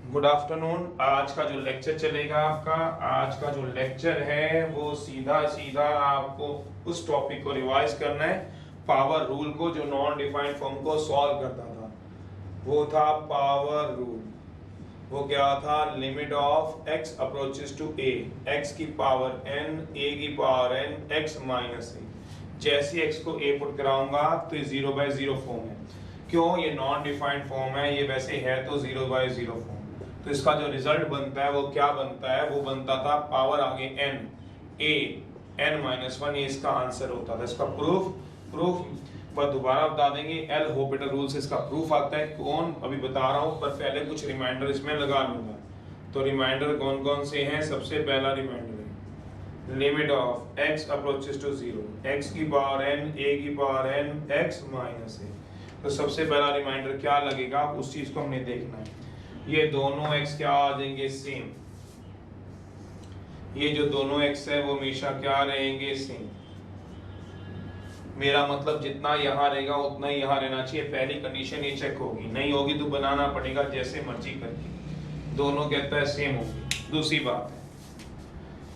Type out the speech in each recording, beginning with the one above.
Good afternoon. आज का जो लेक्चर चलेगा आपका, आज का जो लेक्चर है वो सीधा सीधा आपको उस टॉपिक को रिवाइज करना है, पावर रूल को, जो नॉन डिफाइंड फॉर्म को सॉल्व करता था। वो था पावर रूल। वो क्या था? Limit of x approaches to a, x की पावर n, a की power n, x minus a। जैसे x को a पुट कराऊंगा तो ये 0/0 फॉर्म है। क्यों? ये नॉन डिफाइंड फॉर्म है, ये वैसे है तो 0/0 फॉर्म। तो इसका जो रिजल्ट बनता है वो क्या बनता है? वो बनता था पावर आगे n, a n-1, ये इसका आंसर होता था। इसका प्रूफ पर दोबारा बता देंगे। एल हॉपिटल रूल से इसका प्रूफ आता है। कौन? अभी बता रहा हूँ, पर पहले कुछ रिमाइंडर इसमें लगा लूंगा। तो रिमाइंडर कौन कौन से हैं? सबसे पहला रिमाइंडर है limit of x approaches to 0, x की पावर n, a की power n, x minus a। तो सबसे पहला रिमाइंडर क्या लगेगा, उस चीज को हमने देखना है। ये दोनों x क्या आ जाएंगे? सेम। ये जो दोनों x है वो हमेशा क्या रहेंगे? सेम। मेरा मतलब जितना यहाँ रहेगा उतना ही यहाँ रहना चाहिए। पहली कंडीशन ये चेक होगी, नहीं होगी तो बनाना पड़ेगा जैसे मर्जी करके। दोनों कहता है सेम होगी। दूसरी बात है,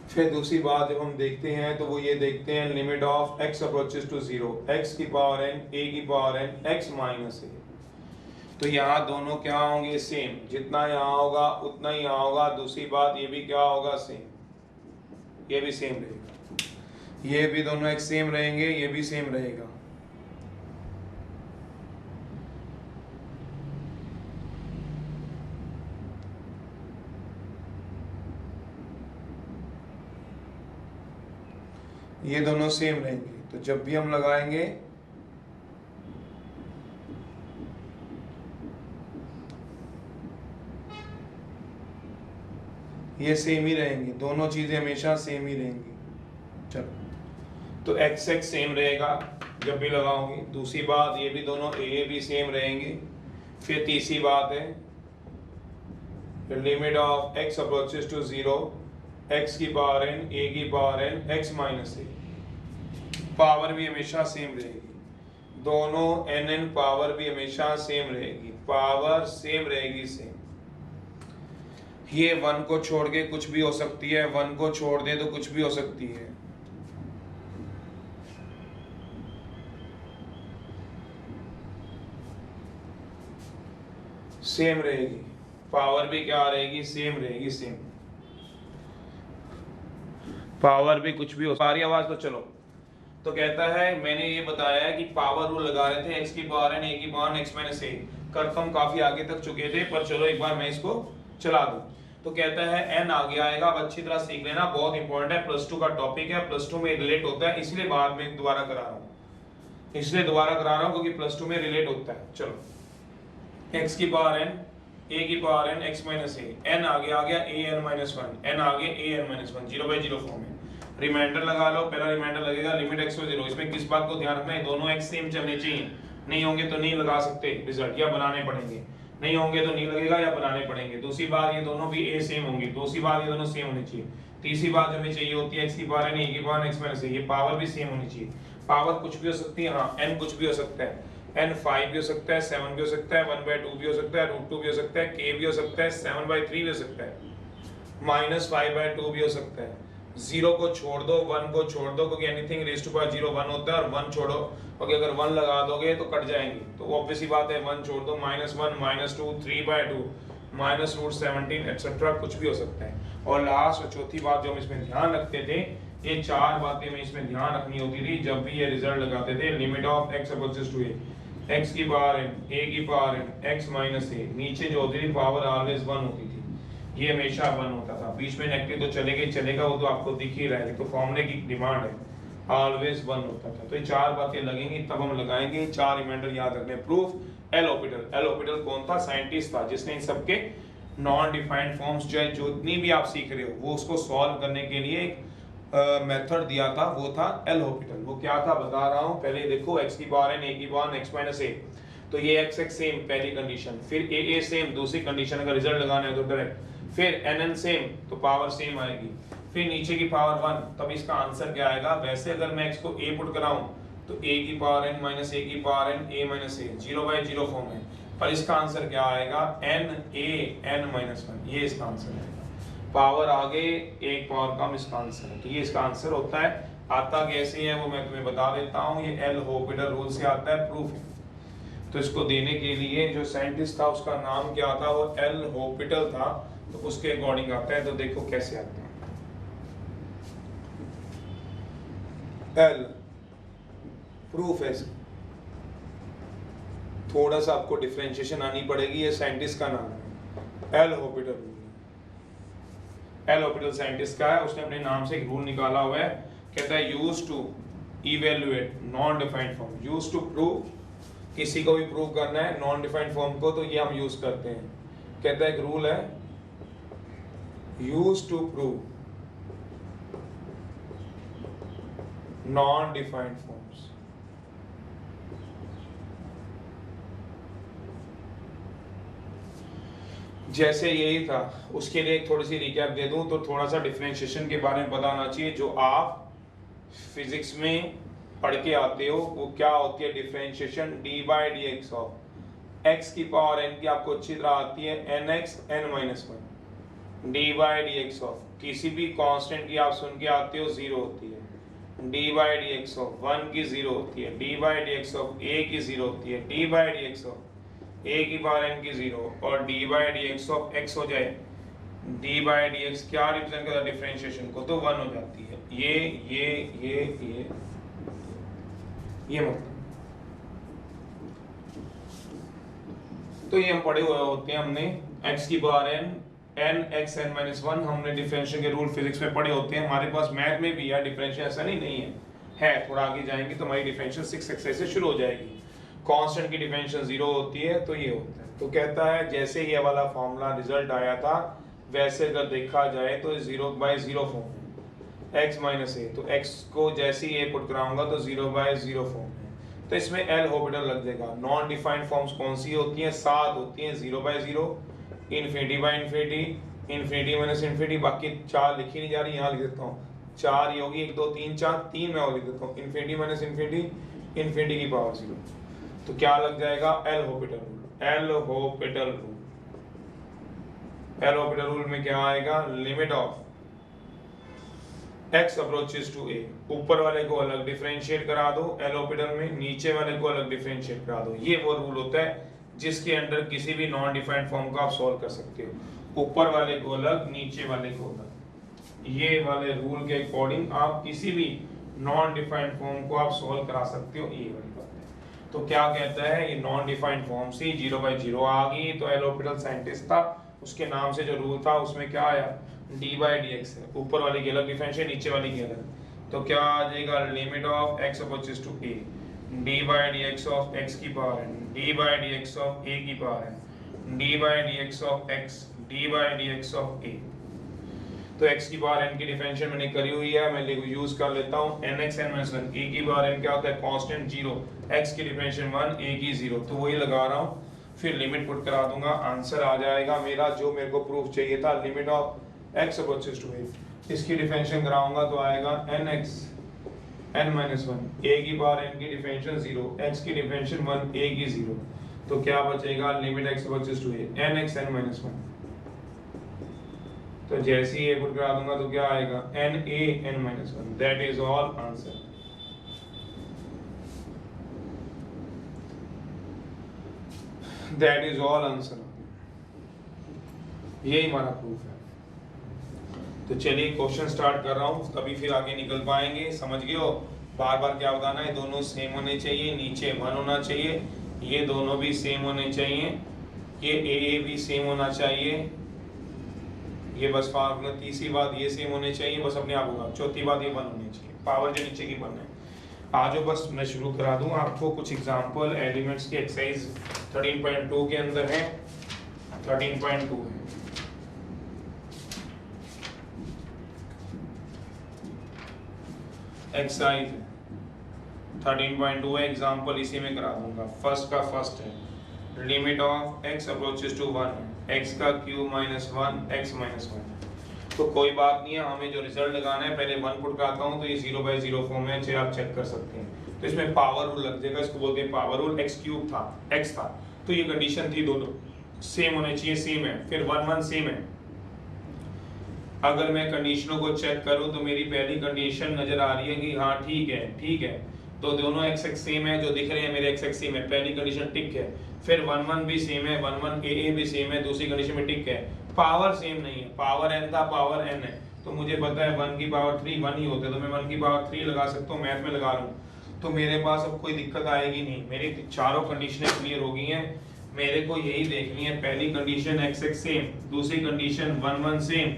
फिर दूसरी बात जब हम देखते हैं तो वो ये देखते हैं limit of x approaches to 0, x की पावर n, a की power n, x minus a। तो यहाँ दोनों क्या होंगे? सेम। जितना यहाँ होगा उतना ही यहाँ होगा। दूसरी बात, ये भी क्या होगा? सेम। ये भी सेम रहेगा। ये भी दोनों एक सेम रहेंगे, ये भी सेम रहेगा। ये दोनों सेम रहेंगे। तो जब भी हम लगाएंगे ये सेम ही रहेंगी, दोनों चीजें हमेशा सेम ही रहेंगी। चलो, तो x x सेम रहेगा जब भी लगाओगे। दूसरी बात, ये भी दोनों a भी सेम रहेंगे। फिर तीसरी बात है limit of x approaches to 0, x की पावर n, a की power n, x minus a। Power भी हमेशा सेम रहेगी। दोनों n पावर भी हमेशा सेम रहेगी। पावर सेम रहेगी, सेम। ये 1 को छोड़ के कुछ भी हो सकती है, 1 को छोड़ दे तो कुछ भी हो सकती है। सेम रहेगी। पावर भी क्या रहेगी? सेम रहेगी, सेम। पावर भी कुछ भी हो सारी आवाज तो चलो। तो कहता है, मैंने ये बताया है कि पावर रूल लगा रहे थे, x की पावर n, a की पावर x माइनस a। करके हम काफी आगे तक चुके थे, पर चलो एक बार मैं इसको चला दूं। तो कहता है n आगे आएगा। अब अच्छी तरह सीख लेना, बहुत इंपॉर्टेंट है, +2 का टॉपिक है, +2 में रिलेट होता है, इसलिए बाद में दोबारा करा रहा हूँ। क्योंकि +2 में रिलेट होता है। चलो, x की पावर n, a की power n, x minus a। n आगे आ गया a n-1, n आगे a n-1, 0/0 फॉर्म है। रिमाइंडर लगा लो। पहला रिमाइंडर लगेगा लिमिट x को 0। इसमें किस बात को ध्यान रखना है? दोनों x सेम चलने चाहिए। नहीं होंगे तो नहीं लगा सकते रिजल्ट, या बनाने पड़ेंगे। नहीं होंगे तो नहीं लगेगा या बनाने पड़ेंगे। दूसरी बात, ये दोनों भी a सेम होंगी। दूसरी बात, ये दोनों सेम होनी चाहिए। तीसरी बात हमें चाहिए होती है x की पावर n, a की पावर x माइनस a। ये पावर भी सेम होनी चाहिए। पावर कुछ भी हो सकती है, हाँ, n कुछ भी हो सकता है। n 5 भी हो सकता है, 7 भी हो सकता है, 1/2 भी हो सकता है, √2 भी हो सकता है, k भी हो सकता है, 7/3 भी हो सकता है, -5/2 भी हो सकता है। 0 को छोड़ दो, 1 को छोड़ दो, क्योंकि एनीथिंग रेज़ टू पावर 0 1 होता है, और 1 छोड़ो, क्योंकि अगर 1 लगा दोगे तो कट जाएंगे। तो ऑब्वियस ही बात है, 1 छोड़ दो, -1, -2, 3/2, -√17 एक्सेट्रा, कुछ भी हो सकता है। और लास्ट और चौथी बात जो हम इसमें ध्यान रखते थे, ये 4 बातें हमें इसमें ध्यान रखनी होती थी जब भी ये रिजल्ट लगाते थे। Limit of x approaches to a, x की पावर n, a की power n, x minus a। नीचे जो होती थी पावर ऑलवेज 1 होती थी, ये हमेशा 1 होता था। बीच में नेगेटिव तो चलेगा, वो तो आपको दिख ही रहा है। तो फॉर्मूले की डिमांड है, ऑलवेज 1 होता था। तो ये 4 बातें लगेंगी, तब हम लगाएंगे। 4 रिमाइंडर याद रखने। प्रूफ एल हॉपिटल कौन था? साइंटिस्ट था, जिसने इन सबके नॉन डिफाइंड फॉर्म्स जो है, जितनी भी आप सीख रहे हो, वो उसको सॉल्व करने के लिए एक मेथड दिया था, वो था एल हॉपिटल। वो क्या था बता रहा हूँ। पहले देखो, x की पावर n, a की पावर x माइनस a। तो ये x x सेम, पहली कंडीशन। फिर a सेम, दूसरी कंडीशन। अगर रिजल्ट लगाना है तो डायरेक्ट। फिर n सेम, तो पावर सेम आएगी। फिर नीचे की पावर 1, तब इसका आंसर क्या आएगा? वैसे अगर मैं x को a पुट कराऊं तो a की पावर n माइनस a की power n, a minus a, 0/0 form है। पर इसका आंसर क्या आएगा, n(a)(n-1), ये इसका आंसर आएगा। पावर आगे एक पावर कम इसका आंसर है, तो ये इसका आंसर होता है। आता कैसे है वो मैं तुम्हें बता देता हूँ, ये एल-होपिटल रूल से आता है, प्रूफ है। तो इसको देने के लिए जो साइंटिस्ट था उसका नाम क्या था, वो एल-होपिटल था, तो उसके अकॉर्डिंग आता है। तो देखो कैसे आता है, एल प्रूफ है, थोड़ा सा आपको डिफरेंशिएशन आनी पड़ेगी, ये साइंटिस्ट का नाम है, एल-होपिटल रूल। एल-होपिटल साइंटिस्ट का है, उसने अपने नाम से एक रूल निकाला हुआ है, कहता है use to evaluate non defined form, use to prove, किसी को भी प्रूव करना है नॉन डिफाइंड फॉर्म को, तो ये हम यूज करते हैं। कहता है एक रूल है, use to prove non defined forms. जैसे यही था, उसके लिए एक थोड़ी सी रिकैप दे दूं तो थोड़ा सा डिफरेंशिएशन के बारे में पता होना चाहिए। जो आप फिजिक्स में पढ़ के आते हो वो क्या होती है, डिफरेंशिएशन d/dx ऑफ x की पावर n की आपको अच्छी तरह आती है, nx n-1 d/dx ऑफ किसी भी कांस्टेंट की आप सुन के आते हो 0 होती है, d/dx ऑफ 1 की 0 होती है, d/dx ऑफ a की 0 होती है, d/dx ऑफ a की पावर n की 0 और d/dx ऑफ x हो जाए, d/dx क्या रिप्रेजेंट करता है डिफरेंशिएशन को, तो 1 हो जाती है। ये मतलब तो ये हम पढ़े हुए होते हैं, हमने x की पावर n n(x n-1) हमने डिफरेंशियल के रूल फिजिक्स में पढ़े होते हैं। हमारे पास मैथ में भी है डिफरेंशियल, ऐसा नहीं है, थोड़ा आगे जाएंगे तो हमारी डिफरेंशियल 6 एक्सरसाइज से शुरू हो जाएगी। कांस्टेंट की डिफरेंशियल 0 होती है, तो ये होता है। तो कहता है जैसे ये वाला फॉर्मूला रिजल्ट आया था वैसे अगर देखा जाए तो 0/0 फॉर्म है, x माइनस a, तो x को जैसे ही a पुट कराऊंगा तो 0/0 फॉर्म है, तो इसमें एल-होपिटल लग जाएगा। नॉन डिफाइंड फॉर्म्स कौन सी होती हैं, 7 होती हैं, 0/0, इन्फिनिटी/इन्फिनिटी, इन्फिनिटी-इन्फिनिटी, बाकी 4 लिखी नहीं जा रही, यहाँ लिख देता हूँ 4 ही होगी, 1 2 3 4, 3 मैं और लिख देता हूँ, इन्फिनिटी-इन्फिनिटी, इन्फिनिटी की पावर 0, तो क्या लग जाएगा, L'Hopital rule. L'Hopital rule, L'Hopital rule में क्या आएगा, limit of x approaches to a, ऊपर वाले को अलग डिफरेंशिएट करा दो एल-होपिटल में, नीचे वाले को अलग डिफरेंशिएट करा दो। ये वो रूल होता है जिसके अंडर किसी भी नॉन डिफाइंड फॉर्म को आप सॉल्व कर सकते हो, ऊपर वाले को अलग, नीचे वाले को अलग। ये वाले रूल के अकॉर्डिंग आप किसी भी नॉन डिफाइंड फॉर्म को आप सॉल्व करा सकते हो, ये वाली बात है। तो क्या कहता है, ये नॉन डिफाइंड फॉर्म से 0/0 आ गई, तो एल-होपिटल साइंटिस्ट था, उसके नाम से जो रूल था उसमें क्या आया, d/dx है, ऊपर वाले की अलग डिफरेंशिएट, नीचे वाली की अलग, तो क्या आ जाएगा, limit of x approaches to a, d/dx of x की power n, d/dx of a की power n, d/dx of x, d/dx of a। तो x की पावर n की डिफरेंशिएट मैंने करी हुई है, मैं यूज कर लेता हूँ nx n-1, a की पावर n क्या होता है, कांस्टेंट 0, x की डिफरेंशिएट 1, a की 0, तो वही लगा रहा हूँ, फिर लिमिट पुट करा दूंगा, आंसर आ जाएगा मेरा जो मेरे को प्रूफ चाहिए था, limit of x approaches to a, इसकी डिफरेंशिएशन कराऊंगा तो आएगा nx n-1, a की पावर n की डिफरेंशिएशन 0, x की डिफरेंशिएशन 1, a की 0, तो क्या बचेगा, limit x approaches to a nx n-1, तो जैसे ही a पुट करा दूंगा तो क्या आएगा, na n-1, that is all answer. That is all answer, यही हमारा प्रूफ है। तो चलिए क्वेश्चन स्टार्ट कर रहा हूँ, तभी फिर आगे निकल पाएंगे, समझ गए हो। बार बार क्या बताना है, दोनों सेम होने चाहिए, नीचे 1 होना चाहिए, ये दोनों भी सेम होने चाहिए, ये ए भी सेम होना चाहिए, ये बस फार्मूला, तीसरी बात ये सेम होने चाहिए, बस अपने आप होगा, चौथी बात ये 1 होनी चाहिए, पावर जो नीचे की 1 है। आज बस मैं शुरू करा दूं आपको कुछ एग्जांपल एलिमेंट्स की, एक्सरसाइज 13.2 के अंदर है, 13.2 है। एक्सरसाइज 13.2 है, एग्जांपल इसी में करा दूंगा। फर्स्ट का फर्स्ट है, limit of x approaches to 1, x का क्यूब माइनस 1, x माइनस 1, तो कोई बात नहीं है, हमें जो रिजल्ट लगाना है पहले 1 पुट कराता हूँ, तो ये 0/0 फॉर्म है, आप चेक कर सकते हैं। तो इसमें पावर रूल लग जाएगा, इसको बोलते हैं पावर रूल, x क्यूब था, x था, तो ये कंडीशन थी, दोनों सेम होने चाहिए, सेम है। फिर 1 1 सेम है। अगर मैं कंडीशनों को चेक करूं तो मेरी पहली कंडीशन नजर आ रही है कि हाँ ठीक है, ठीक है, तो दोनों एक्स एक्स सेम है, जो दिख रहे हैं मेरे एक्स एक्स सेम है, पहली कंडीशन टिक है। फिर 1 1 भी सेम है, 1 1 ए भी सेम है, दूसरी कंडीशन में टिक है। पावर सेम नहीं है, पावर n था, पावर n है, तो मुझे पता है 1 की पावर 3 1 ही होते, तो मैं 1 की पावर 3 लगा सकता हूँ, मैथ में लगा लूँ, तो मेरे पास अब कोई दिक्कत आएगी नहीं। मेरी चारों कंडीशनें क्लियर हो गई हैं। मेरे को यही देखनी है, पहली कंडीशन एक्स एक्स सेम, दूसरी कंडीशन 1 1 सेम,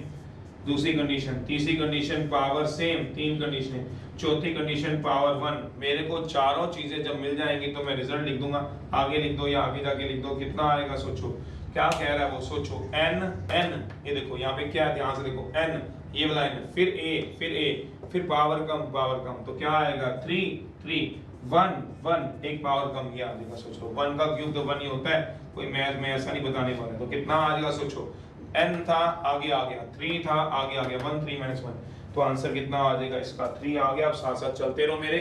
दूसरी कंडीशन, तीसरी कंडीशन पावर सेम, तीन कंडीशनें, चौथी कंडीशन पावर 1। मेरे को चारों चीजें जब मिल जाएंगी तो मैं रिजल्ट लिख दूंगा। आगे लिख दो या आगे जाके लिख दो, कितना आएगा सोचो, क्या कह रहा है वो, सोचो। n n, ये देखो यहाँ पे क्या है, ध्यान से देखो, n ये वाला n, फिर a, फिर पावर कम, तो क्या आएगा 3 3 1 1, एक पावर कम, ये आ जाएगा। सोचो 1 का क्यूब तो 1 ही होता है, कोई मैथ में ऐसा नहीं बताने वाला, तो कितना आ जाएगा सोचो। n था, आगे आ गया, 3 था, आगे आ गया 1, 3 - 1, तो आंसर कितना आ जाएगा इसका 3 आ गया। अब साथ साथ चलते रहो मेरे,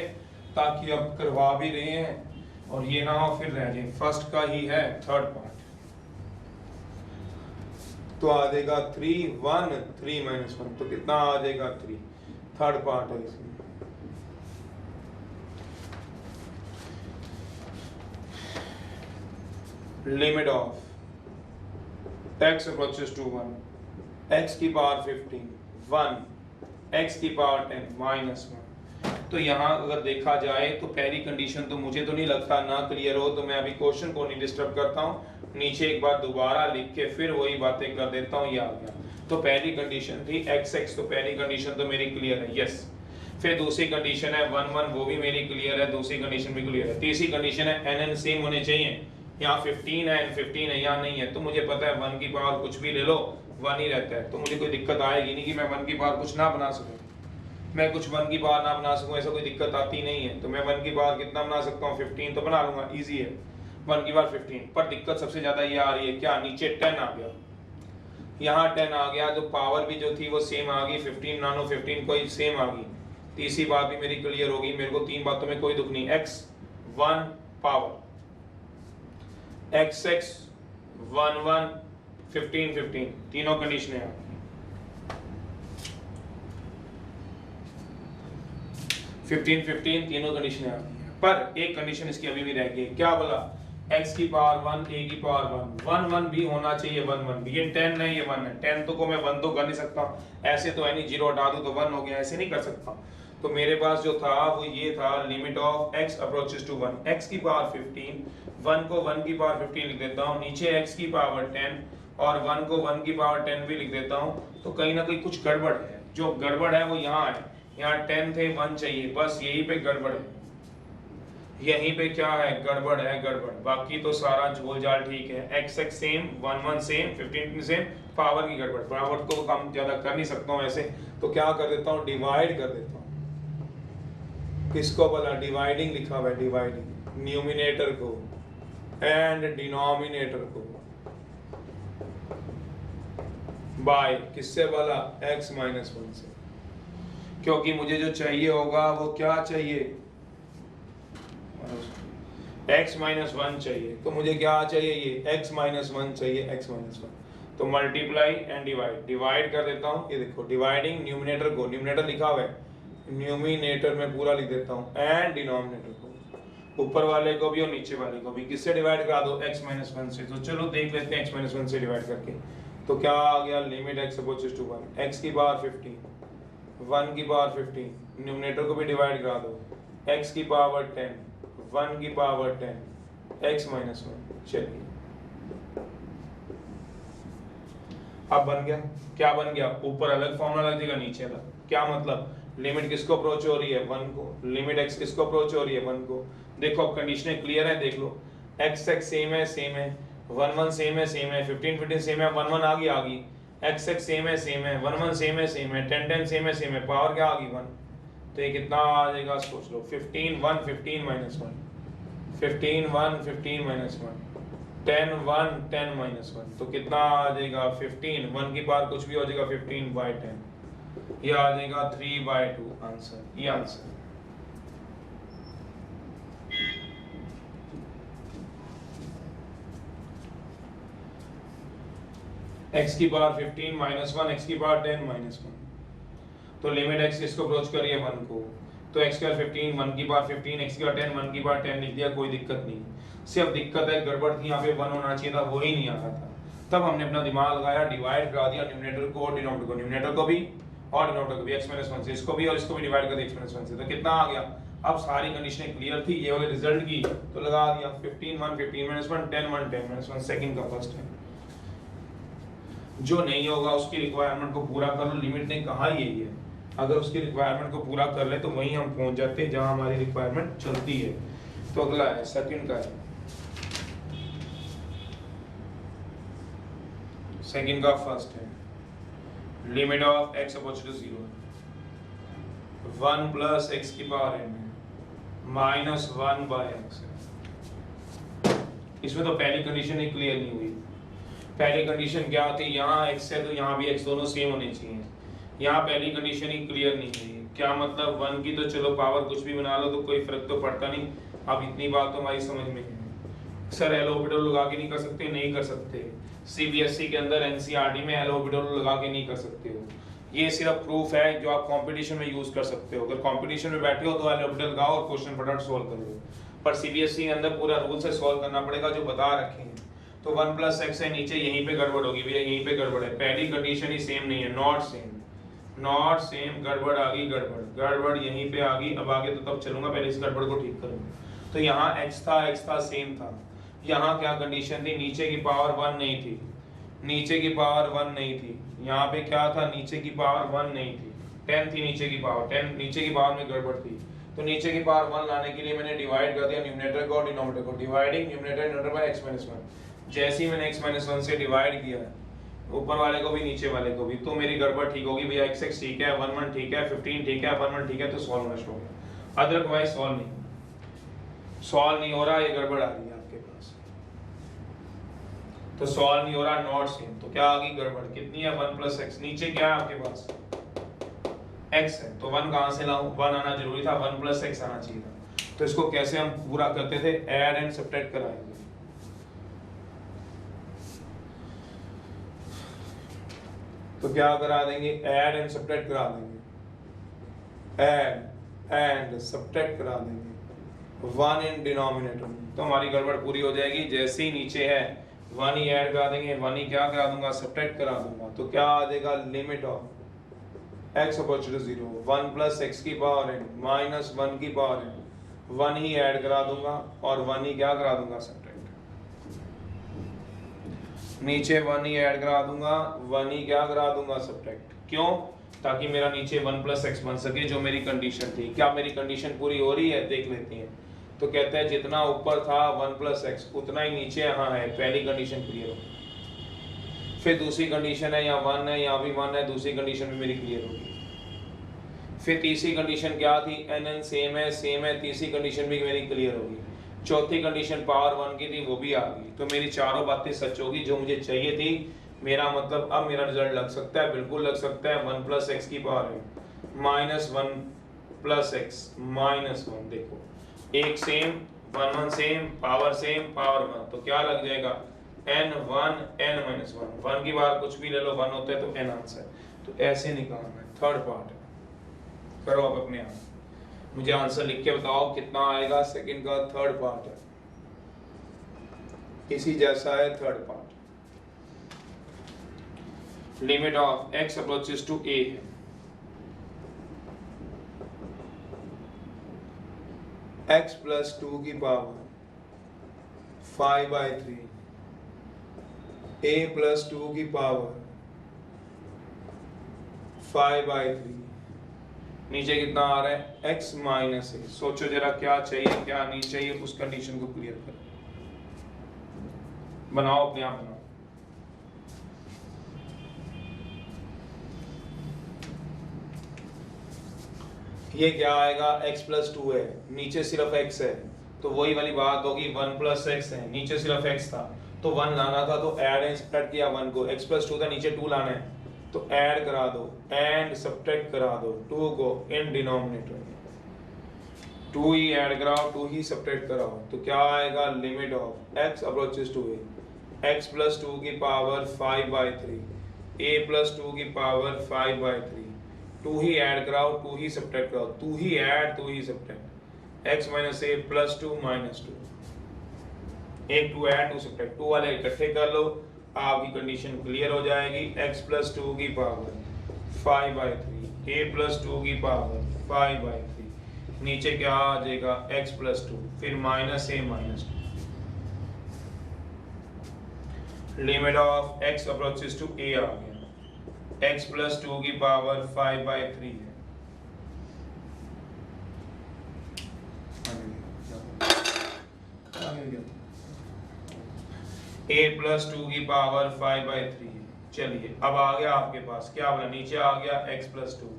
ताकि अब करवा भी रहे हैं और ये ना हो फिर रह जाए। फर्स्ट का ही है थर्ड पार्ट, तो आ जाएगा 3 1 3 - 1, तो कितना आ जाएगा 3, थर्ड पार्ट है इसमें। Limit of x approaches to 1, x की पावर 15 1, x की पावर 10 -1। तो यहाँ अगर देखा जाए तो पहली कंडीशन तो मुझे तो नहीं लगता ना क्लियर हो, तो मैं अभी क्वेश्चन को नहीं डिस्टर्ब करता हूँ, नीचे एक बार दोबारा लिख के फिर वही बातें कर देता हूँ। ये आ गया, तो पहली कंडीशन थी x x, तो पहली कंडीशन तो मेरी क्लियर है, यस। फिर दूसरी कंडीशन है 1 1, वो भी मेरी क्लियर है, दूसरी कंडीशन भी क्लियर है। तीसरी कंडीशन है n n सेम होने चाहिए, यहाँ 15 है, 15 है, यहाँ नहीं है, तो मुझे पता है 1 की पावर कुछ भी ले लो 1 ही रहता है, तो मुझे कोई दिक्कत आएगी नहीं कि मैं 1 की पावर कुछ ना बना सकूं। मैं कुछ 1 की पावर ना बना सकूं, ऐसा कोई दिक्कत आती नहीं है। तो मैं 1 की पावर कितना बना सकता हूँ, 15 तो बना लूंगा, इजी है 1 की पावर 15। पर दिक्कत सबसे ज्यादा ये आ रही है, क्या नीचे 10 आ गया, यहाँ 10 आ गया, जो पावर भी जो थी वो सेम आ गई, 15 नानो 15 कोई सेम आ गई। तीसरी बात भी मेरी क्लियर हो गई, मेरे को तीन बातों में कोई दुख नहीं। x 1 पावर, x x 1 1 15 15, तीनों कंडीशनें हैं। 15 15 तीनों कंडीशनें आ गई हैं, पर एक कंडीशन इसकी अभी भी रह गई, क्या बोला, x की पावर 1, a की पावर 1, 1 1 भी होना चाहिए, 1 1 भी। ये 10 नहीं, ये 1 है, 10 तो को मैं 1 तो कर नहीं सकता, ऐसे तो है नहीं, 0 हटा दूं तो 1 हो गया, ऐसे नहीं कर सकता। तो मेरे पास जो था वो ये था, limit of x approaches to 1, x की पावर 15, 1 को 1 की पावर 15 लिख देता हूँ, नीचे x की पावर 10 और 1 को 1 की पावर 10 भी लिख देता हूँ। तो कहीं ना कहीं कुछ गड़बड़ है, जो गड़बड़ है वो यहाँ है, यहाँ 10 थे 1 चाहिए, बस यहीं पे गड़बड़ है, यहीं पे क्या है, गड़बड़ है, गड़बड़। बाकी तो सारा झोल जाल ठीक है, x x same, 1 1 same, 15 same, power की गड़बड़। पावर को कम ज्यादा कर नहीं सकता हूँ ऐसे, तो क्या कर देता हूँ, डिवाइड कर देता हूँ। किसको बोला, डिवाइडिंग लिखा हुआ है, डिवाइडिंग, न्यूमिनेटर को एंड डिनोमिनेटर को बाय किससे बोला, x - 1 से, क्योंकि मुझे जो चाहिए होगा वो क्या चाहिए, x - 1 चाहिए, तो मुझे क्या चाहिए, ये x - 1 चाहिए, x - 1। तो मल्टीप्लाई एंड डिवाइड, डिवाइड कर देता हूँ, ये देखो डिवाइडिंग न्यूमिनेटर को, न्यूमिनेटर लिखा हुआ है, न्यूमिनेटर में पूरा लिख देता हूँ, एंड डिनोमिनेटर को, ऊपर वाले को भी और नीचे वाले को भी, किससे डिवाइड करा दो, x - 1 से। तो चलो देख लेते हैं x - 1 से डिवाइड करके, तो क्या आ गया, limit x approaches to 1, x की पावर 15, 1 की पावर 15, न्यूमिनेटर को भी डिवाइड करा दो, x की पावर 10, 1 की पावर 10, x - 1। चलिए अब बन गया, क्या बन गया, ऊपर अलग फॉर्मूला लग जाएगा, नीचे अलग। क्या मतलब, लिमिट किसको अप्रोच हो रही है, 1 को, लिमिट x किसको अप्रोच हो रही है, 1 को। देखो अब कंडीशनें क्लियर है, देख लो, x x सेम है, 1 1 सेम है, 15 15 सेम है, 1 1 आ गई, x x सेम है, 1 1 सेम है, 10 10 सेम है, पावर क्या आ गई, 1। तो ये कितना आ जाएगा, सोच लो, 15 1 15 - 1, 15 1 15 - 1, 10 1 10 - 1, तो कितना आ जाएगा, 15, 1 की पावर कुछ भी हो जाएगा, 15/10, ये आ जाएगा 3/2 आंसर, ये आंसर। x की पावर 15 माइनस 1 x की पावर 10 माइनस 1, तो लिमिट x किसको अप्रोच कर रही है 1 को, तो x की पावर 15 1 की पावर 15 x की पावर 10 1 की पावर 10 लिख दिया, कोई दिक्कत नहीं। सिर्फ दिक्कत है गड़बड़ थी, यहाँ पे 1 होना चाहिए था, वो ही नहीं आ रहा था। तब हमने अपना दिमाग लगाया, डिवाइड करा दिया न्यूमरेटर को और डिनोमिनेटर को, न्यूमरेटर को भी और डिनोमिनेटर को भी x-1 से, इसको भी और इसको भी डिवाइड कर दिया x-1 से, तो कितना आ गया। अब सारी कंडीशनें क्लियर थी, ये वाले रिजल्ट की, तो लगा दिया 15 1 15 -1 10 1 10 -1, सेकंड का फर्स्ट है। जो नहीं होगा उसकी रिक्वायरमेंट को पूरा कर लो, लिमिट ने कहा यही है, अगर उसकी रिक्वायरमेंट को पूरा कर ले तो वहीं हम पहुंच जाते हैं जहां हमारी रिक्वायरमेंट चलती है। तो अगला है सेकंड का है, सेकंड का फर्स्ट है, limit of x approach to 0 1 plus x की power n minus 1 by x। इसमें तो पहली कंडीशन ही क्लियर नहीं हुई। पहली कंडीशन क्या थी, यहाँ x है तो यहाँ भी x दोनों सेम होने चाहिए, यहाँ पहली कंडीशन ही क्लियर नहीं हुई। क्या मतलब 1 की तो चलो पावर कुछ भी बना लो तो कोई फर्क तो पड़ता नहीं। अब इतनी बात तो हमारी समझ में है। सर एल ऑर्बिटल लगा के नहीं कर सकते, नहीं कर सकते। सीबीएसई के अंदर एनसीईआरटी में एल ऑर्बिटल लगा के नहीं कर सकते हो। ये सिर्फ प्रूफ है जो आप कंपटीशन में यूज कर सकते हो। अगर कंपटीशन में बैठे हो तो एल ऑर्बिटल लगाओ और क्वेश्चन फटाफट सॉल्व कर लो, पर सीबीएसई के अंदर पूरा रूल से सॉल्व करना पड़ेगा जो बता रखे हैं। तो 1 प्लस एक्स है, नीचे यहीं पे गड़बड़ होगी भैया, यहीं पे गड़बड़ है। पहली कंडीशन ही सेम नहीं है, नॉट सेम, गड़बड़ आ गई, गड़बड़ यहीं पे आ गई। अब आगे तो तब चलूंगा, पहले इस गड़बड़ को ठीक करूंगा। तो यहाँ x था सेम था। यहाँ क्या कंडीशन थी, नीचे की पावर 1 नहीं थी, नीचे की पावर 1 नहीं थी। यहाँ पे क्या था, नीचे की पावर 1 नहीं थी, 10 थी नीचे की पावर, 10 नीचे की पावर में गड़बड़ थी। तो नीचे की पावर 1 लाने के लिए मैंने डिवाइड कर दिया न्यूमरेटर को और डिनोमिनेटर को, डिवाइडिंग न्यूमरेटर बाय x-1। जैसे ही मैंने x-1 से डिवाइड किया, ऊपर वाले को भी नीचे वाले को भी, तो मेरी गड़बड़ ठीक होगी भैया। x ठीक है, 1 1 ठीक है, 15 ठीक है, 1 1 ठीक है, तो सॉल्व होना शुरू हो गया। अदरवाइज सॉल्व नहीं हो रहा, ये गड़बड़ आ रही है आपके पास, तो सॉल्व नहीं हो रहा, नॉट सेम। तो क्या आ गई गड़बड़, कितनी है 1 प्लस एक्स, नीचे क्या है आपके पास x है, तो 1 कहां से लाऊं, 1 आना जरूरी था, 1 प्लस एक्स आना चाहिए था। तो इसको कैसे हम पूरा करते थे, ऐड एंड सब्ट्रैक्ट कराएंगे। तो क्या करा देंगे, ऐड एंड सब्ट्रैक्ट करा देंगे, ऐड एंड सब्ट्रैक्ट करा देंगे 1 इन डिनोमिनेटर, तो हमारी गड़बड़ पूरी हो जाएगी। जैसे ही नीचे है 1 ही ऐड करा देंगे, 1 ही क्या करा दूंगा, सब्ट्रैक्ट करा दूंगा। तो क्या आ जाएगा, limit of x approach to 0 1 plus x की पावर n माइनस 1 की पावर n, 1 ही ऐड करा दूंगा और 1 ही क्या करा दूंगा, सब्ट्रैक्ट। नीचे 1 ही ऐड करा दूंगा, 1 ही क्या करा दूंगा, सब्ट्रैक्ट। क्यों, ताकि मेरा नीचे 1 प्लस एक्स बन सके, जो मेरी कंडीशन थी। क्या मेरी कंडीशन पूरी हो रही है, देख लेते हैं। तो कहते हैं जितना ऊपर था 1 प्लस एक्स उतना ही नीचे यहाँ है, पहली कंडीशन क्लियर हो। फिर दूसरी कंडीशन है, यहाँ 1 है, यहाँ भी 1 है, दूसरी कंडीशन भी मेरी क्लियर होगी। फिर तीसरी कंडीशन क्या थी, n सेम है, तीसरी कंडीशन भी मेरी क्लियर होगी। चौथी कंडीशन पावर 1 की थी, वो भी आ गई। तो मेरी चारों बातें सच होगी जो मुझे चाहिए थी। मेरा मतलब अब मेरा रिजल्ट लग सकता है, बिल्कुल लग सकता है। 1 प्लस एक्स की पावर है माइनस 1 प्लस एक्स माइनस 1, देखो एक सेम, 1 1 सेम, पावर 1, तो क्या लग जाएगा, n1 n माइनस 1। 1 की बार कुछ भी ले लो, 1 होता है तो n आंसर। तो ऐसे निकालना है। थर्ड पार्ट है, करो आप अपने आप, मुझे आंसर लिख के बताओ कितना आएगा। सेकंड का थर्ड पार्ट है, इसी जैसा है third part. Limit of x approaches to a है, x प्लस 2 की पावर 5/3 a प्लस 2 की पावर 5/3। नीचे कितना आ रहा है, x माइनस a। सोचो जरा क्या चाहिए क्या नहीं चाहिए, उस कंडीशन को क्लियर करो, बनाओ अपने आप बनाओ। ये क्या आएगा, x प्लस 2 है, नीचे सिर्फ x है, तो वही वाली बात होगी। 1 प्लस एक्स है, नीचे सिर्फ x था, तो 1 लाना था, तो ऐड एंड सब्ट्रैक्ट किया 1 को। x प्लस 2 था, नीचे 2 लाना है, तो ऐड करा दो एंड सब्ट्रैक्ट करा दो 2 को इन डिनोमिनेटर में। 2 ही ऐड कराओ, 2 ही सब्ट्रैक्ट कराओ, तो क्या आएगा, limit of x approaches to a x plus 2 की पावर 5/3, a प्लस 2 की पावर 5/3, 2 ही ऐड कराओ 2 ही सब्ट्रैक्ट कराओ, 2 ही ऐड 2 ही सब्ट्रैक्ट, x माइनस ए प्लस 2 माइनस 2, एक 2 ऐड 2 सब्ट्रैक्ट, 2 वाले इकट्ठे कर लो, आपकी कंडीशन क्लियर हो जाएगी। x प्लस 2 की पावर 5/3, a प्लस 2 की पावर 5/3, नीचे क्या आ जाएगा x प्लस 2, फिर minus a minus 2, limit of x approaches to a आ गया, x प्लस 2 की पावर 5/3 है, a प्लस 2 की पावर 5/3 है। चलिए अब आ गया आपके पास क्या बोला, नीचे आ गया x प्लस 2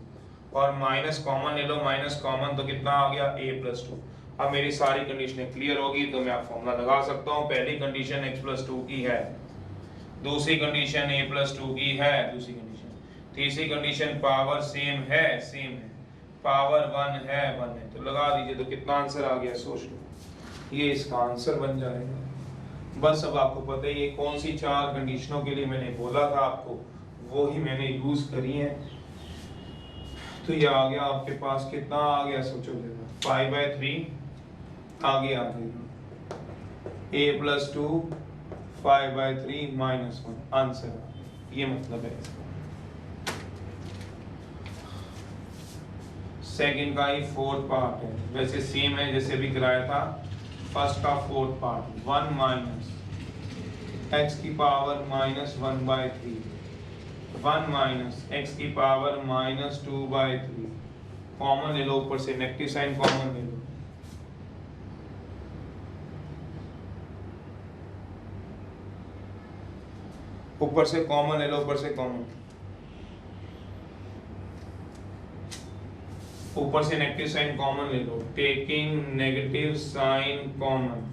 और माइनस कॉमन ले लो, माइनस कॉमन तो कितना आ गया a प्लस 2। अब मेरी सारी कंडीशनें क्लियर होगी तो मैं आप फॉर्मूला लगा सकता हूँ। पहली कंडीशन x प्लस 2 की है, दूसरी कंडीशन a प्लस 2 की है, दूसरी कंडीशन, तीसरी कंडीशन पावर सेम है, सेम है, पावर 1 है, 1 है, तो लगा दीजिए तो कितना आंसर आ गया, सोच लो, ये इसका आंसर बन जाएगा। बस अब आपको पता ही है कौन सी चार कंडीशनों के लिए मैंने बोला था आपको, वो ही मैंने यूज करी है। तो ये आ गया आपके पास, कितना आ गया सोचो जरा, 5/3 आगे आ गई, a प्लस 2 5/3 माइनस 1 आंसर, ये मतलब है इसका। सेकंड का ही फोर्थ पार्ट है, वैसे सेम है जैसे भी कराया था, फर्स्ट का फोर्थ पार्ट 1 माइनस x की पावर माइनस 1/3, 1 माइनस x की पावर माइनस 2/3, कॉमन ले लो, ऊपर से नेगेटिव साइन कॉमन ले लो, ऊपर से कॉमन ले लो, ऊपर से कॉमन, ऊपर से नेगेटिव साइन कॉमन ले लो, taking negative sign common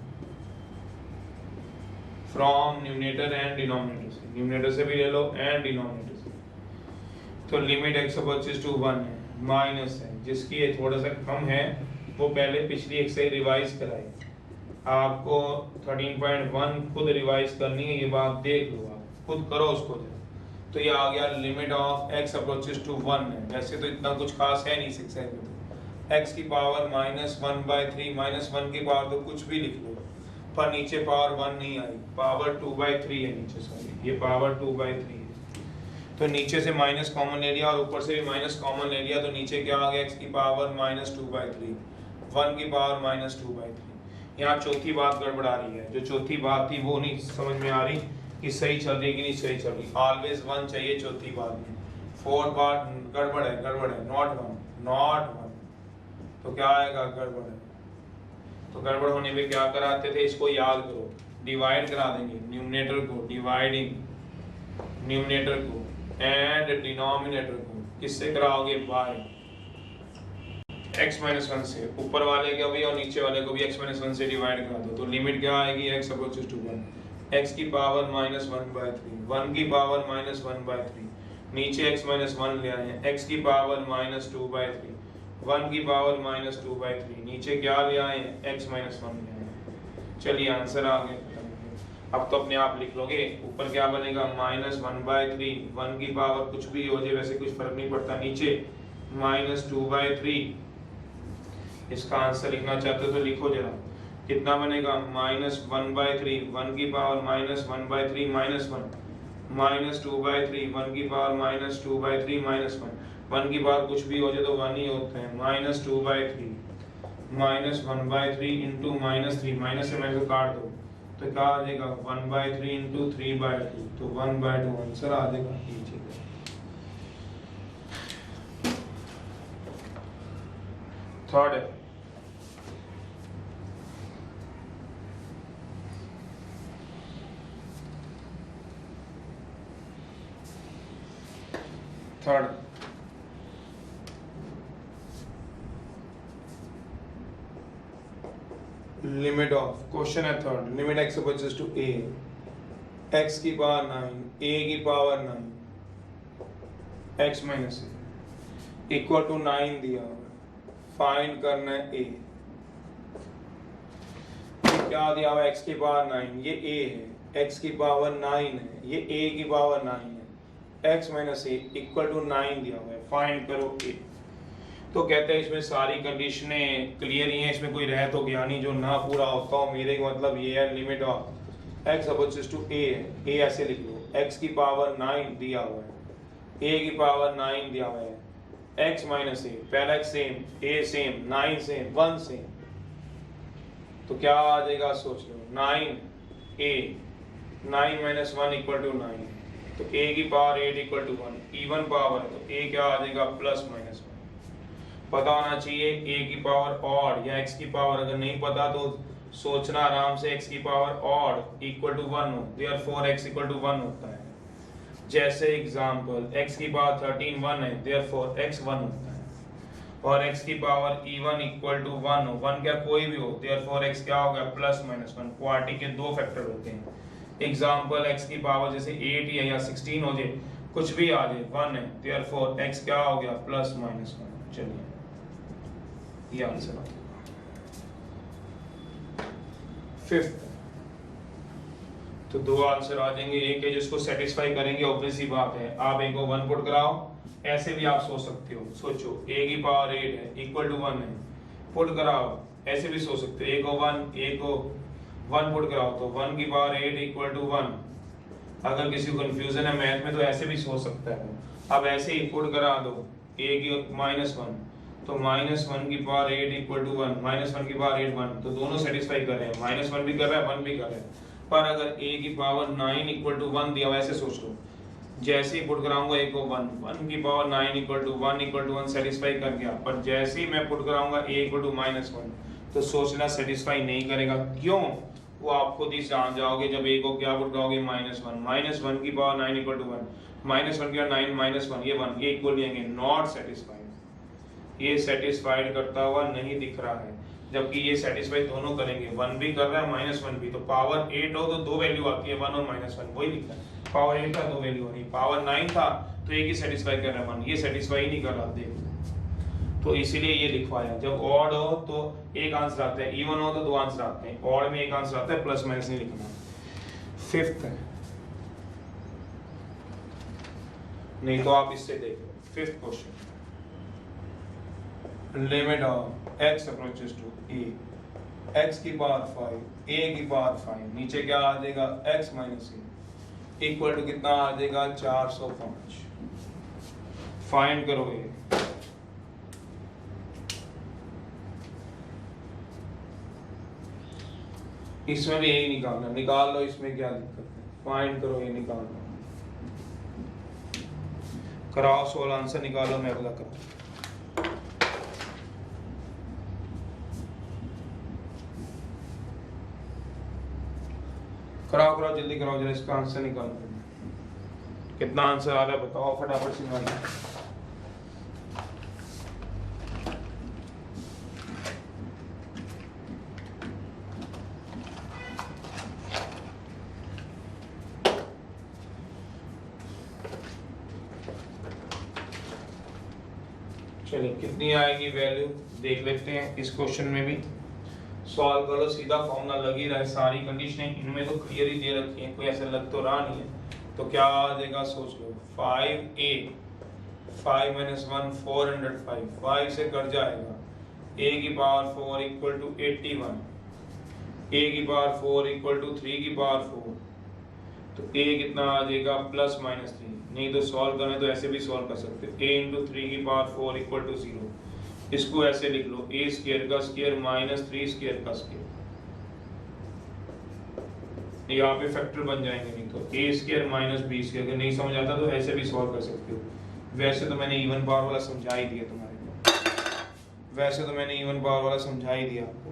from numerator and denominator से, न्यूमरेटर से भी ले लो एंड डिनोमिनेटर से, तो लिमिट x अप्रोचेस टू 1 है, माइनस है, जिसकी ये थोड़ा सा कम है वो पहले पिछली एक से रिवाइज कराई, आपको 13.1 खुद रिवाइज करनी है, ये बात देख लो, आप खुद करो उसको जरा। तो ये आ गया limit of x approaches to 1 है, वैसे तो इतना कुछ खास है नहीं 6 में, तो x की पावर माइनस 1/3, माइनस 1 की पावर तो कुछ भी लिख लो, पर नीचे पावर 1 नहीं आई, पावर 2/3 है नीचे, सॉरी ये पावर 2/3 है, तो नीचे से माइनस कॉमन ले लिया और ऊपर से भी माइनस कॉमन ले लिया, तो नीचे क्या आ गया x की पावर माइनस 2/3, 1 की पावर माइनस 2/3। यहाँ चौथी बात गड़बड़ा रही है, जो चौथी बात थी वो नहीं समझ में आ रही कि सही चल रही कि नहीं सही चल रही, ऑलवेज 1 चाहिए चौथी बात में, फोर्थ बात गड़बड़ है, गड़बड़ है, नॉट 1, तो क्या आएगा, गड़बड़ है। तो गड़बड़ होने पे क्या कराते थे, इसको याद करो, डिवाइड करा देंगे न्यूमरेटर को, डिवाइडिंग न्यूमरेटर को एंड डिनोमिनेटर को किससे कराओगे, बाय x माइनस 1 से, ऊपर वाले को भी और नीचे वाले को भी x माइनस 1 से डिवाइड करा दो, तो लिमिट क्या आएगी, x अप्रोचेस टू 1, x की पावर माइनस 1/3, 1 की पावर माइनस 1/3, नीचे x माइनस 1 ले आए हैं, x की पावर माइनस 2/3, 1 की पावर माइनस 2/3, नीचे क्या ले आए हैं, x माइनस 1 ले आए हैं। चलिए आंसर आ गया, अब तो अपने आप लिख लोगे, ऊपर क्या बनेगा, माइनस 1/3, 1 की पावर कुछ भी हो जाए वैसे कुछ फर्क नहीं पड़ता, नीचे माइनस 2/3, इसका आंसर लिखना चाहते हो तो लिखो जरा, कितना बनेगा, माइनस 1/3, 1 की पावर माइनस 1/3 माइनस 1, माइनस 2/3, 1 की पावर माइनस 2/3 माइनस 1 की पावर कुछ भी हो जाए तो 1 ही होता है, minus 2/3 minus 1/3 into minus 3, minus से माइनस काट दो तो क्या आ जाएगा, 1/3 इंटू 3/2, तो 1/2 आंसर आ जाएगा। थर्ड है, थर्ड लिमिट ऑफ, क्वेश्चन है third, limit x approaches to a, x की पावर 9, a की power 9, x minus a equal to 9 दिया, फाइंड करना है a, क्या दिया हुआ x की पावर 9, ये a है, x की पावर 9 है, ये a की पावर 9 है, x minus A equal to 9 दिया हुआ है, फाइंड करो a। तो कहते हैं इसमें सारी कंडीशनें क्लियर ही हैं, इसमें कोई रह तो गया नहीं जो ना पूरा होता हो। मेरे का मतलब ये है limit of x opposite to a है, a ऐसे लिख लो, x की पावर 9 दिया हुआ है, a की पावर 9 दिया हुआ है, x माइनस ए, पहला x same, a same, 9 same, 1 same, तो क्या आ जाएगा सोच लो, 9a 9 माइनस 1 इक्वल टू 9, तो a की power 8 equal to 1, even power है तो a क्या आ जाएगा प्लस माइनस 1। पता होना चाहिए a की पावर ऑड या x की पावर, अगर नहीं पता तो सोचना आराम से, x की पावर ऑड इक्वल टू 1 हो, देयरफॉर x इक्वल टू 1 होता है। जैसे एग्जांपल x की पावर 13 1 है, देयरफॉर x 1 होता है, और x की पावर इवन इक्वल टू 1 हो, 1 क्या कोई भी हो, देयरफॉर x क्या होगा प्लस माइनस 1। क्वांटिटी के दो फैक्टर होते हैं, एग्जांपल x की पावर जैसे 8 या 16 हो जाए, कुछ भी आ जाए 1 है, देयरफॉर x क्या हो गया प्लस माइनस 1। चलिए ये आंसर आ गया। फिफ्थ, तो दो आंसर आ जाएंगे, एक है जिसको सेटिस्फाई करेंगे, ऑब्वियस सी बात है, आप एक को 1 पुट कराओ, ऐसे भी आप सोच सकते हो, सोचो a की पावर 8 है इक्वल टू 1 है, पुट कराओ, ऐसे भी सोच सकते हो, a को 1 पुट कराओ तो 1 की पावर 8 इक्वल टू 1। अगर किसी को कंफ्यूजन है मैथ में तो ऐसे भी सोच सकता है। अब ऐसे ही पुट करा दो a की माइनस 1, तो माइनस 1 की पावर 8 इक्वल टू 1, माइनस 1 की पावर 8 1, तो दोनों सेटिस्फाई कर रहे हैं, माइनस 1 भी कर रहा है 1 भी कर रहा है। पर अगर a की पावर 9 इक्वल टू 1 दिया, वैसे सोच लो, जैसे ही पुट कराऊंगा a को 1 की पावर 9 इक्वल टू 1 सेटिस्फाई कर गया, पर जैसे ही मैं पुट कराऊंगा a इक्वल टू माइनस 1, तो सोचना सेटिस्फाई नहीं करेगा। क्यों? वो आप खुद ही जान जाओगे जब a को क्या पुट कराओगे माइनस 1 की पावर 9 इक्वल टू 1, माइनस 1 की पावर 9 माइनस 1, ये 1 ये इक्वल लेंगे, नॉट सेटिस्फाइड, ये सेटिस्फाइड करता हुआ नहीं दिख रहा है, जबकि ये सेटिस्फाई दोनों करेंगे, 1 भी कर रहा है माइनस 1 भी। तो पावर 8 हो तो दो वैल्यू आती है 1 और माइनस 1, वही लिखा है, पावर 8 था दो वैल्यू आ रही, पावर 9 था तो एक ही सेटिस्फाई कर रहा है 1, ये सेटिस्फाई नहीं कर रहा, देख, तो इसीलिए ये लिखवाया। जब ऑड हो तो एक आंसर आता है, इवन हो तो दो आंसर आते हैं, ऑड में एक आंसर आता है, प्लस माइनस नहीं लिखना। फिफ्थ है, नहीं तो आप इससे देख लो, fifth question, limit of x approaches to a, x की पावर 5 a की पावर 5, नीचे क्या आ जाएगा x minus A equal to कितना आ जाएगा 405। फाइंड करो ये, इसमें भी यही निकालना, निकाल लो, इसमें क्या दिक्कत है, फाइंड करो ये, निकाल लो, कराओ सोल्व, आंसर निकालो, मैं अगला करूँ। कराओ कराओ जल्दी कराओ जरा, इसका आंसर निकालो, कितना आंसर आ रहा है बताओ फटाफट से निकालो। चलिए कितनी आएगी वैल्यू देख लेते हैं, इस क्वेश्चन में भी सॉल्व करो, सीधा फॉर्मूला लग ही रहा है, सारी कंडीशनें इनमें तो क्लियर ही दे रखी है, कोई ऐसा लग तो रहा नहीं है। तो क्या आ जाएगा सोच लो, 5a 5 माइनस 1 405, 5 से कट जाएगा, a की पावर 4 इक्वल टू 81, a की पावर 4 इक्वल टू 3 की पावर 4, तो a कितना आ जाएगा प्लस माइनस 3, नहीं तो सॉल्व करने तो ऐसे भी सॉल्व कर सकते हो, a इंटू 3 की पावर 4 इक्वल टू 0, इसको ऐसे लिख लो, a स्क्वायर का स्क्वायर माइनस 3 स्क्वायर का स्क्वायर, यहाँ पे फैक्टर बन जाएंगे, नहीं तो a square minus b square, अगर नहीं समझ आता तो ऐसे भी सॉल्व कर सकते हो। वैसे तो मैंने इवन पावर वाला समझा ही दिया तुम्हारे को, वैसे तो मैंने इवन पावर वाला समझा ही दिया आपको।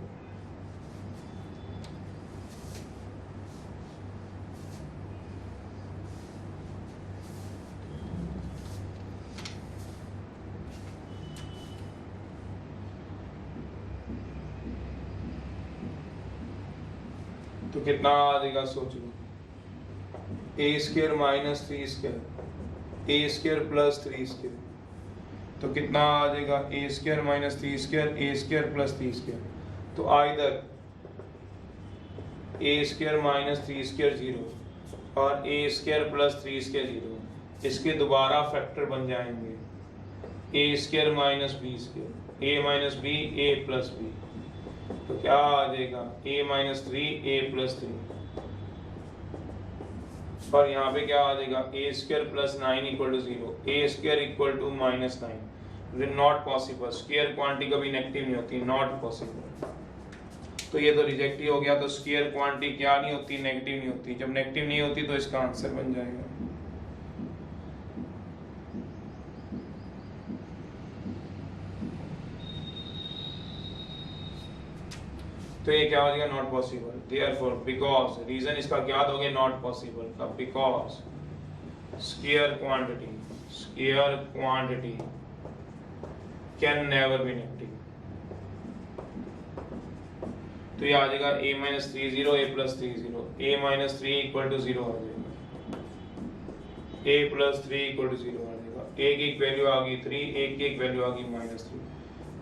तो कितना आ जाएगा सोच लो, a square minus 3 square, a square plus 3 square, तो कितना आ जाएगा a square minus 3 square, a square plus 3 square, तो आइदर ए स्क्वायर माइनस 3 स्क्वायर 0 और ए स्क्वायर प्लस 3 स्क्वायर 0, इसके दोबारा फैक्टर बन जाएंगे ए स्क्वायर माइनस बी स्क्वायर, ए माइनस बी ए प्लस बी, तो क्या आ जाएगा ए माइनस 3 ए प्लस 3, और यहाँ पे क्या आ जाएगा A square plus 9 equal to 0, A square equal to minus 9, not possible, square quantity कभी नेगेटिव नहीं होती, नॉट पॉसिबल। तो ये तो रिजेक्ट ही हो गया, तो स्क्वायर क्वांटिटी क्या नहीं होती, नेगेटिव नहीं होती, जब नेगेटिव नहीं होती तो इसका आंसर बन जाएगा। तो ये क्या हो जाएगा, not possible. Therefore because, reason इसका क्या दोगे, नॉट पॉसिबल का, because square quantity can never be negative. तो ये आ जाएगा a minus 3 0 a plus 3 0, a minus 3 equal to 0 आ जाएगा, a प्लस 3 इक्वल टू 0 आ जाएगा, a की एक वैल्यू आ गई 3, a की एक वैल्यू आ गई माइनस 3,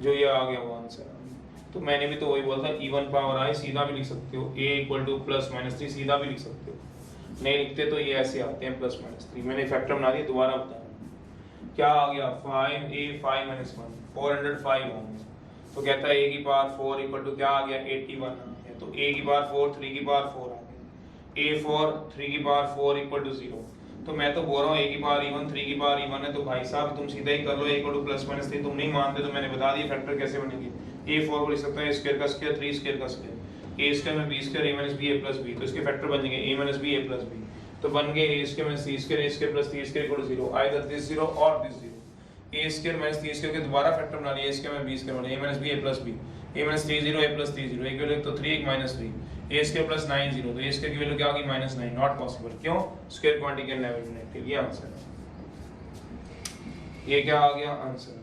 जो ये आ गया वो आंसर आ गया। तो मैंने भी तो वही बोला था, इवन पावर आए सीधा भी लिख सकते हो, a equal two plus minus 3 सीधा भी लिख सकते हो, नहीं लिखते तो ये ऐसे आते हैं प्लस माइनस 3, मैंने फैक्टर बना दिया, दोबारा बता रहा हूं। क्या आ गया 5a 5 माइनस 1 405 आ गया। तो कहता है a की पावर 4 इक्वल टू क्या आ गया 81 आ गया, तो a की पावर 4 3 की पावर 4 आ गया, a4 3 की पावर 4 इक्वल टू 0। तो मैं तो बोल रहा हूँ a की पावर इवन 3 की पावर इवन है, तो भाई साहब तुम सीधा ही कर लो, a equal two plus minus 3, तुम नहीं मानते तो मैंने बता दिया फैक्टर कैसे बनेगी। a4 को लिख सकते हैं स्क्वायर का स्क्वायर 3 स्क्वायर का स्क्वायर, a स्क्वायर में b square a minus b a plus b, तो इसके फैक्टर बन जाएंगे a minus b a plus b, तो बन गए a square minus c square a square plus 3 square equal to 0, either this 0 और this 0। a square minus 3 square के दोबारा फैक्टर बना लिया, a स्क्वायर में b स्क्वायर बना लिया, a minus b a plus b, a minus 3 0 a plus 3 0, एक value तो 3 एक माइनस 3, a स्क्वायर प्लस 9 0, तो a स्क्वायर की वैल्यू क्या आ गई माइनस 9, नॉट पॉसिबल। क्यों, square quantity can never be negative, ये आंसर है, ये क्या आ गया आंसर।